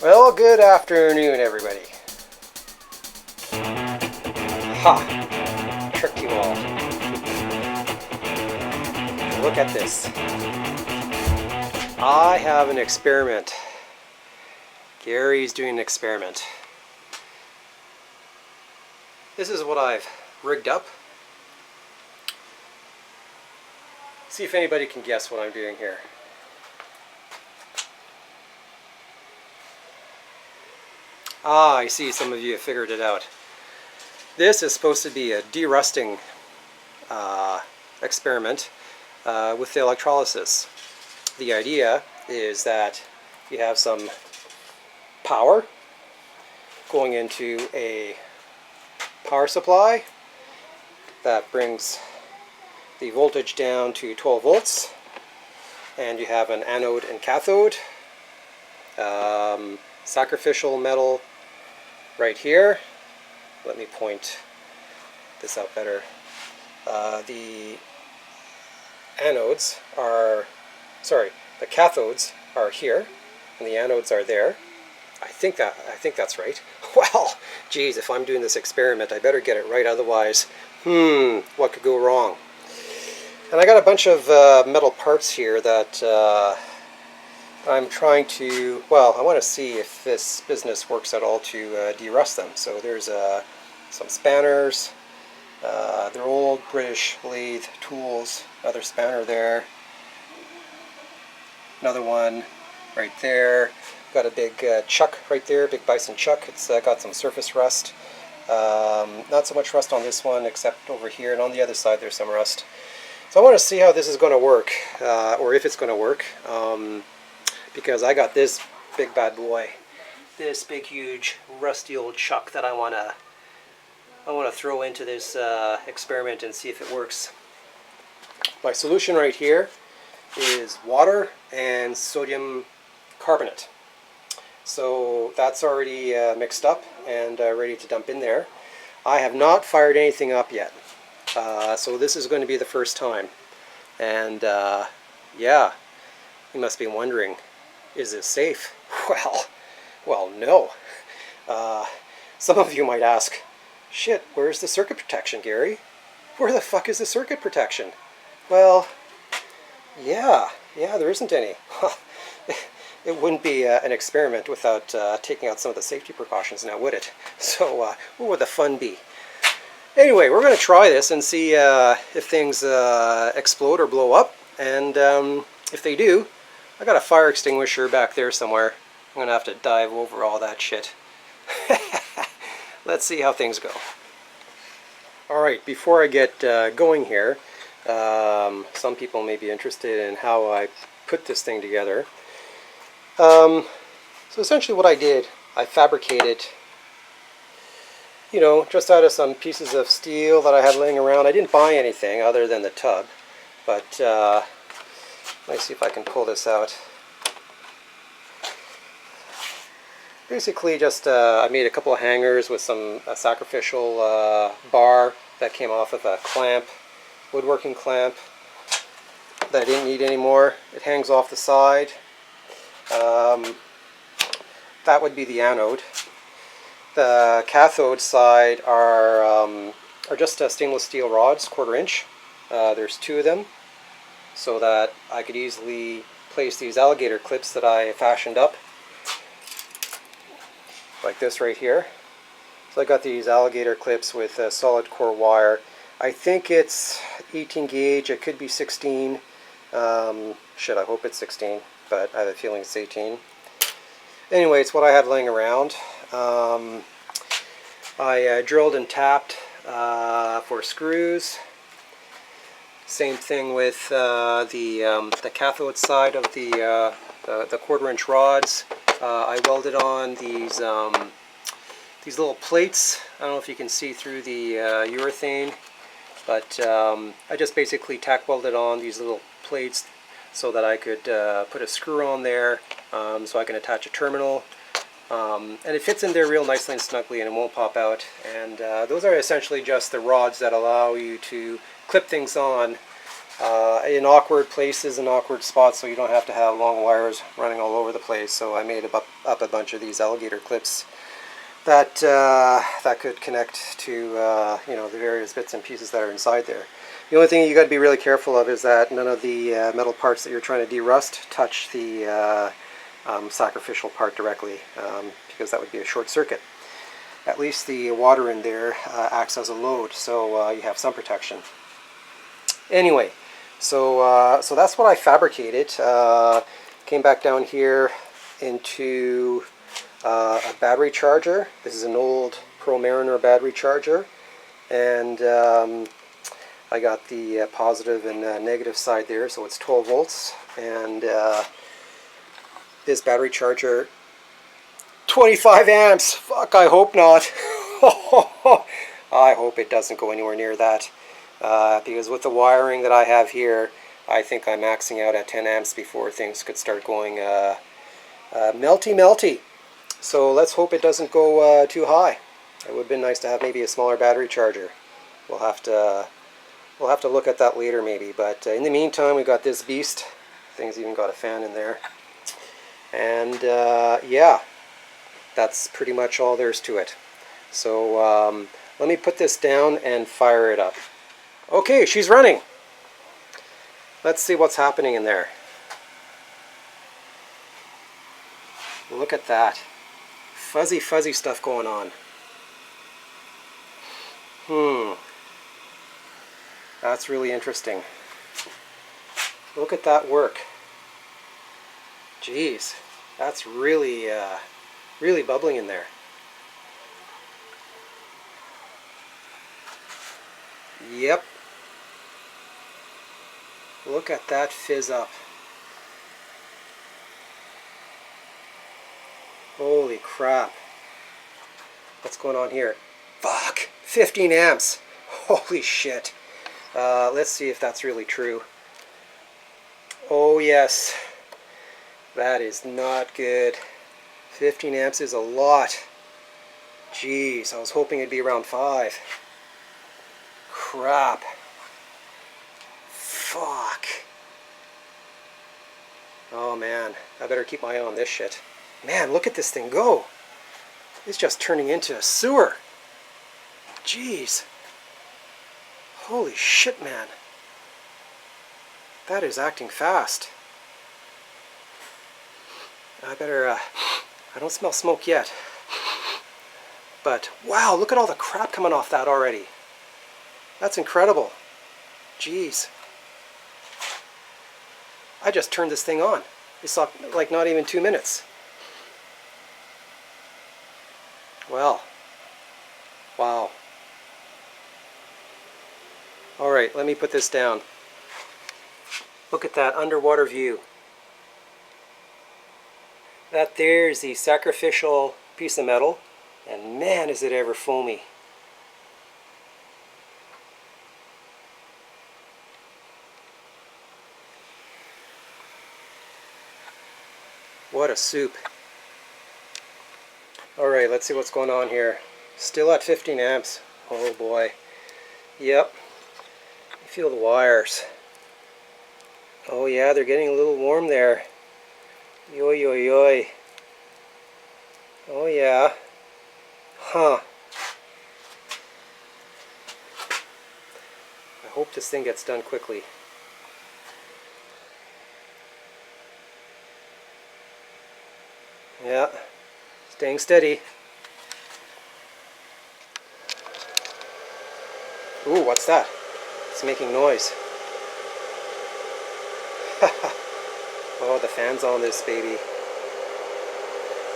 Well, good afternoon, everybody. Ha! Tricked you all. Look at this. I have an experiment. Gary's doing an experiment. This is what I've rigged up. See if anybody can guess what I'm doing here. I see some of you have figured it out. This is supposed to be a de-rusting experiment with the electrolysis. The idea is that you have some power going into a power supply that brings the voltage down to 12 volts, and you have an anode and cathode, sacrificial metal right here. Let me point this out better. The cathodes are here, and the anodes are there. I think that's right. Well, geez, if I'm doing this experiment, I better get it right. Otherwise, what could go wrong? And I got a bunch of metal parts here that I'm trying to, well, I want to see if this business works at all to de-rust them. So there's some spanners. They're old British lathe tools. Another spanner there. Another one right there. Got a big chuck right there, big bison chuck. It's got some surface rust. Not so much rust on this one, except over here, and on the other side there's some rust. So I want to see how this is going to work, or if it's going to work, because I got this big bad boy, this big huge rusty old chuck that I want to throw into this experiment and see if it works. My solution right here is water and sodium carbonate. So that's already mixed up and ready to dump in there. I have not fired anything up yet. So this is going to be the first time. And yeah, you must be wondering, is this safe? Well, no. Some of you might ask, shit, where's the circuit protection, Gary? Where the fuck is the circuit protection? Well, yeah, there isn't any. It wouldn't be an experiment without taking out some of the safety precautions now, would it? So where would the fun be? Anyway, we're going to try this and see if things explode or blow up. And if they do, I got a fire extinguisher back there somewhere. I'm going to have to dive over all that shit. Let's see how things go. Alright, before I get going here, some people may be interested in how I put this thing together. So essentially what I did, I fabricated, just out of some pieces of steel that I had laying around. I didn't buy anything other than the tub, but let me see if I can pull this out. Basically just I made a couple of hangers with some sacrificial bar that came off of a clamp, woodworking clamp that I didn't need anymore. It hangs off the side. That would be the anode. The cathode side are just stainless steel rods, 1/4 inch. There's 2 of them, so that I could easily place these alligator clips that I fashioned up, like this right here. So I got these alligator clips with solid core wire. I think it's 18 gauge, it could be 16. Shit, I hope it's 16, but I have a feeling it's 18. Anyway, it's what I had laying around. I drilled and tapped for screws. Same thing with the cathode side of the 1/4 inch rods. I welded on these little plates. I don't know if you can see through the urethane, but I just basically tack welded on these little plates so that I could put a screw on there, so I can attach a terminal. And it fits in there real nicely and snugly, and it won't pop out. And those are essentially just the rods that allow you to clip things on in awkward places and awkward spots, so you don't have to have long wires running all over the place. So I made up a bunch of these alligator clips that that could connect to you know, the various bits and pieces that are inside there. The only thing you got to be really careful of is that none of the metal parts that you're trying to derust touch the sacrificial part directly, because that would be a short circuit. At least the water in there acts as a load, so you have some protection. Anyway, so that's what I fabricated. Came back down here into a battery charger. This is an old Pro Mariner battery charger, and I got the positive and negative side there, so it's 12 volts, and this battery charger, 25 amps. Fuck, I hope not. I hope it doesn't go anywhere near that, because with the wiring that I have here, I think I'm maxing out at 10 amps before things could start going melty. So let's hope it doesn't go too high. It would have been nice to have maybe a smaller battery charger. We'll have to look at that later maybe. But in the meantime, we got this beast. Thing's even got a fan in there. And yeah, that's pretty much all there's to it. So let me put this down and fire it up. Okay, she's running. Let's see what's happening in there. Look at that. Fuzzy stuff going on. That's really interesting. Look at that work. Jeez, that's really, really bubbling in there. Yep. Look at that fizz up. Holy crap. What's going on here? Fuck! 15 amps! Holy shit. Let's see if that's really true. Oh yes. That is not good. 15 amps is a lot. Jeez, I was hoping it'd be around 5. Crap. Fuck. Oh man, I better keep my eye on this shit. Man, look at this thing go. It's just turning into a sewer. Jeez. Holy shit, man. That is acting fast. I better, I don't smell smoke yet. But, wow, look at all the crap coming off that already. That's incredible. Jeez. I just turned this thing on. It's like not even 2 minutes. Well. Wow. Alright, let me put this down. Look at that underwater view. That there's the sacrificial piece of metal, and man is it ever foamy. What a soup. Alright, let's see what's going on here. Still at 15 amps. Oh boy. Yep. You feel the wires. Oh yeah, they're getting a little warm there. Yoy yoy yoy. Oh yeah. Huh. I hope this thing gets done quickly. Yeah. Staying steady. Ooh, what's that? It's making noise. Oh, the fan's on this baby.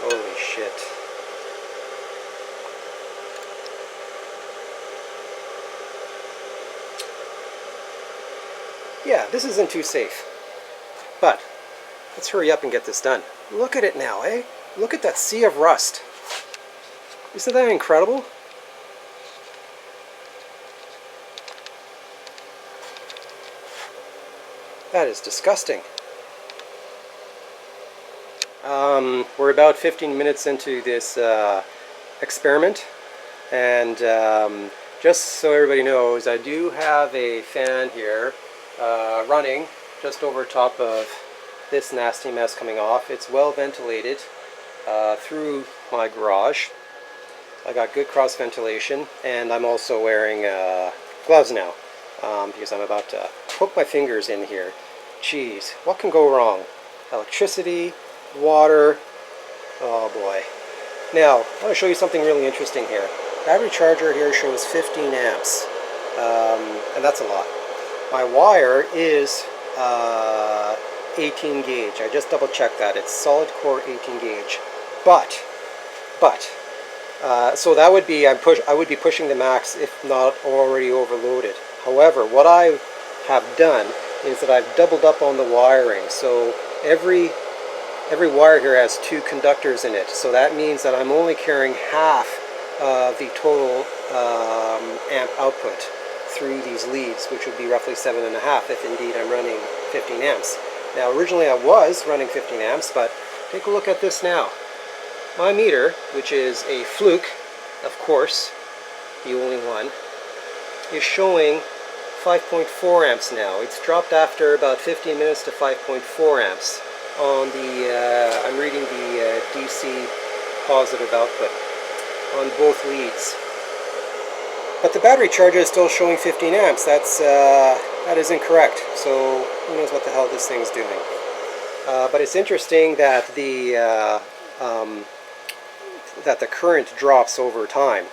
Holy shit. Yeah, this isn't too safe. But, let's hurry up and get this done. Look at it now, eh? Look at that sea of rust. Isn't that incredible? That is disgusting. We're about 15 minutes into this experiment, and just so everybody knows, I do have a fan here running just over top of this nasty mess coming off. It's well ventilated through my garage. I got good cross ventilation, and I'm also wearing gloves now because I'm about to poke my fingers in here. Jeez, what can go wrong? Electricity, water, oh boy. Now, I want to show you something really interesting here. Battery charger here shows 15 amps, and that's a lot. My wire is 18 gauge. I just double checked that. It's solid core 18 gauge. But, so that would be, I would be pushing the max if not already overloaded. However, what I have done is that I've doubled up on the wiring. So every wire here has 2 conductors in it. So that means that I'm only carrying half of the total amp output through these leads, which would be roughly 7.5 if indeed I'm running 15 amps. Now originally I was running 15 amps, but take a look at this now. My meter, which is a Fluke, of course, the only one, is showing 5.4 amps now. It's dropped after about 15 minutes to 5.4 amps on the, I'm reading the DC positive output on both leads. But the battery charger is still showing 15 amps. That is incorrect. So who knows what the hell this thing's doing. But it's interesting that the current drops over time.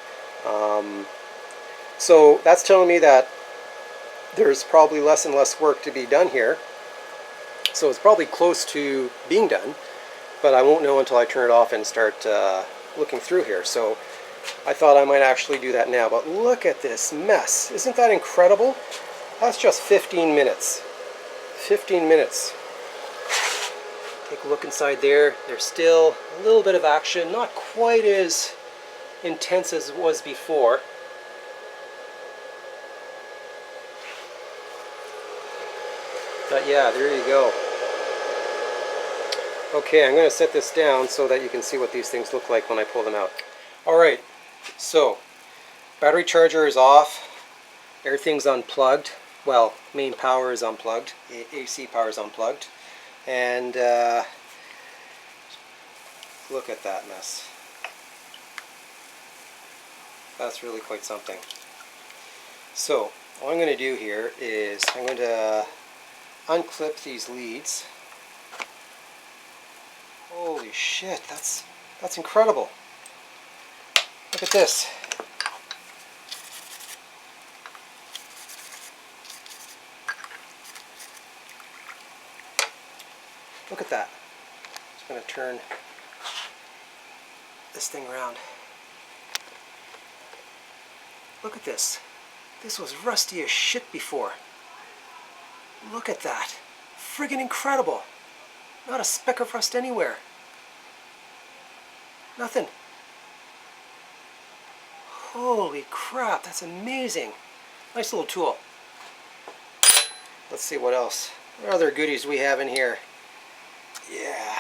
So that's telling me that there's probably less and less work to be done here. So it's probably close to being done, but I won't know until I turn it off and start looking through here. So I thought I might actually do that now, but look at this mess. Isn't that incredible? That's just 15 minutes. 15 minutes. Take a look inside there. There's still a little bit of action, not quite as intense as it was before. But yeah, there you go. Okay, I'm going to set this down so that you can see what these things look like when I pull them out. Alright, so battery charger is off, everything's unplugged. Well, main power is unplugged, AC power is unplugged, and look at that mess. That's really quite something. So what I'm going to do here is I'm going to unclip these leads. Holy shit, that's incredible. Look at this. Look at that. I'm just going to turn this thing around. Look at this. This was rusty as shit before. Look at that. Friggin' incredible. Not a speck of rust anywhere. Nothing. Holy crap, that's amazing. Nice little tool. Let's see what else. What other goodies we have in here? Yeah.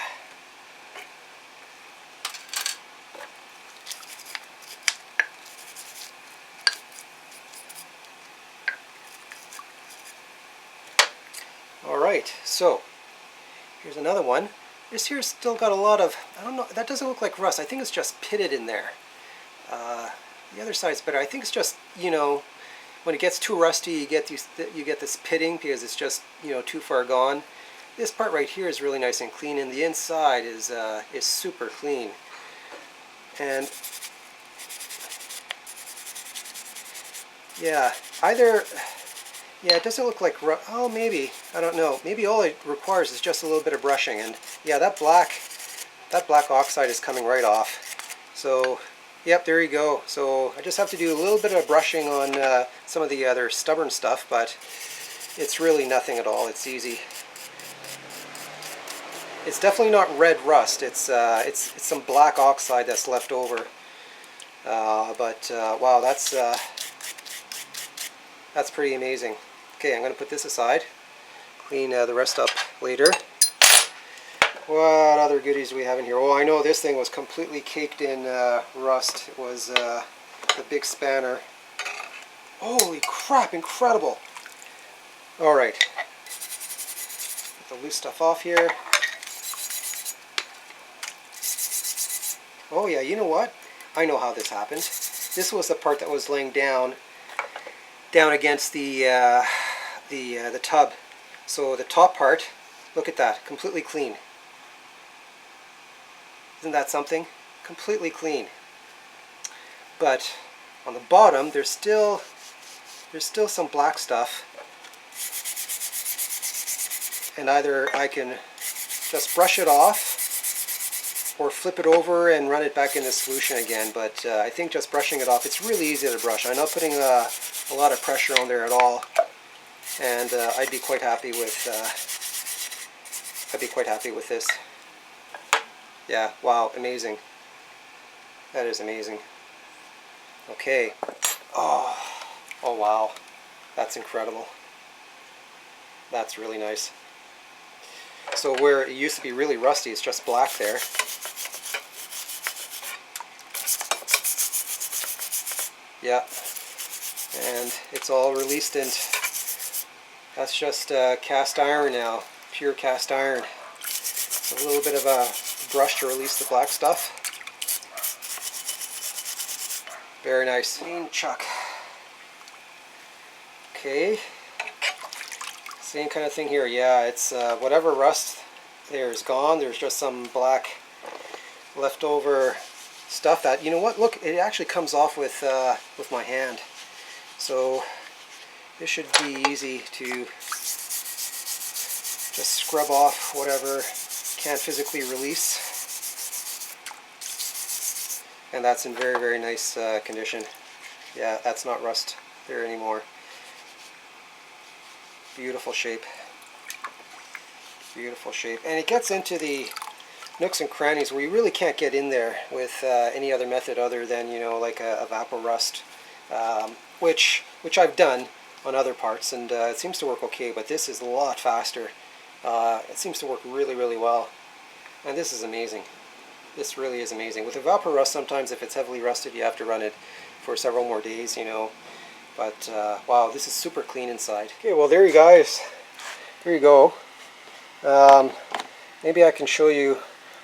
Alright, so here's another one. This here's still got a lot of, I don't know, that doesn't look like rust. I think it's just pitted in there. The other side's better. I think it's just, you know, when it gets too rusty, you get this pitting because it's just, you know, too far gone. This part right here is really nice and clean, and the inside is super clean. And yeah, yeah, it doesn't look like, oh, maybe, I don't know. Maybe all it requires is just a little bit of brushing, and yeah, that black oxide is coming right off. So, yep, there you go. So I just have to do a little bit of brushing on some of the other stubborn stuff, but it's really nothing at all. It's easy. It's definitely not red rust. It's some black oxide that's left over. Wow, that's pretty amazing. Okay, I'm going to put this aside, clean the rest up later. What other goodies do we have in here? Oh, I know this thing was completely caked in rust. It was the big spanner. Holy crap, incredible. All right, get the loose stuff off here. Oh yeah, you know what? I know how this happened. This was the part that was laying down against the tub. So the top part, look at that, completely clean. Isn't that something? Completely clean. But on the bottom, there's still some black stuff. And either I can just brush it off or flip it over and run it back in the solution again, but I think just brushing it off, it's really easy to brush. I'm not putting a lot of pressure on there at all, and I'd be quite happy with this. Yeah, wow, amazing. That is amazing. Okay. Oh wow, that's incredible. That's really nice. So where it used to be really rusty, it's just black there. Yeah, and it's all released, and that's just cast iron now, pure cast iron. So a little bit of a brush to release the black stuff. Very nice. Clean chuck. Okay, same kind of thing here. Yeah, it's whatever rust there is gone. There's just some black leftover stuff that, you know what, look, it actually comes off with my hand, so this should be easy to just scrub off whatever can't physically release. And that's in very, very nice condition. Yeah, that's not rust there anymore. Beautiful shape. Beautiful shape. And it gets into the nooks and crannies where you really can't get in there with any other method other than, you know, like a Vaporust, which I've done on other parts, and it seems to work okay, but this is a lot faster. It seems to work really, really well, and this is amazing. This really is amazing. With a Vaporust, sometimes if it's heavily rusted, you have to run it for several more days, you know, but wow, this is super clean inside. Okay, well, there you guys. There you go. Maybe I can show you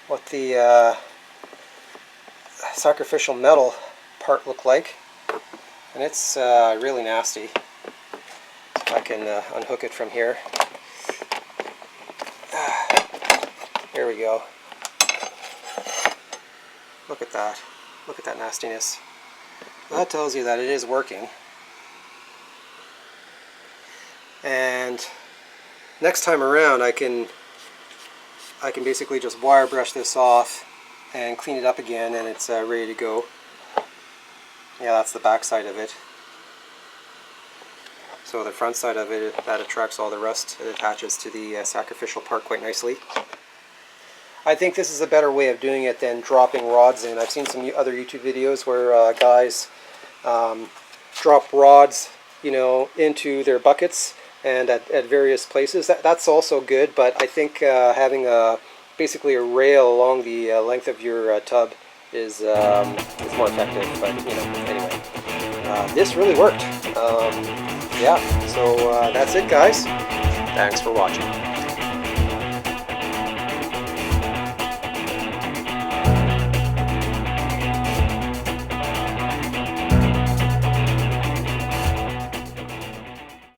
what the sacrificial metal part looked like, and it's really nasty. If I can unhook it from here. There we go. Look at that. Look at that nastiness. That tells you that it is working. And next time around, I can basically just wire brush this off and clean it up again, and it's ready to go. Yeah, that's the back side of it. So the front side of it, that attracts all the rust. It attaches to the sacrificial part quite nicely. I think this is a better way of doing it than dropping rods in. I've seen some other YouTube videos where guys drop rods, you know, into their buckets and at various places. That's also good, but I think having basically a rail along the length of your tub is more effective. But you know, anyway, this really worked. Yeah, so that's it, guys. Thanks for watching.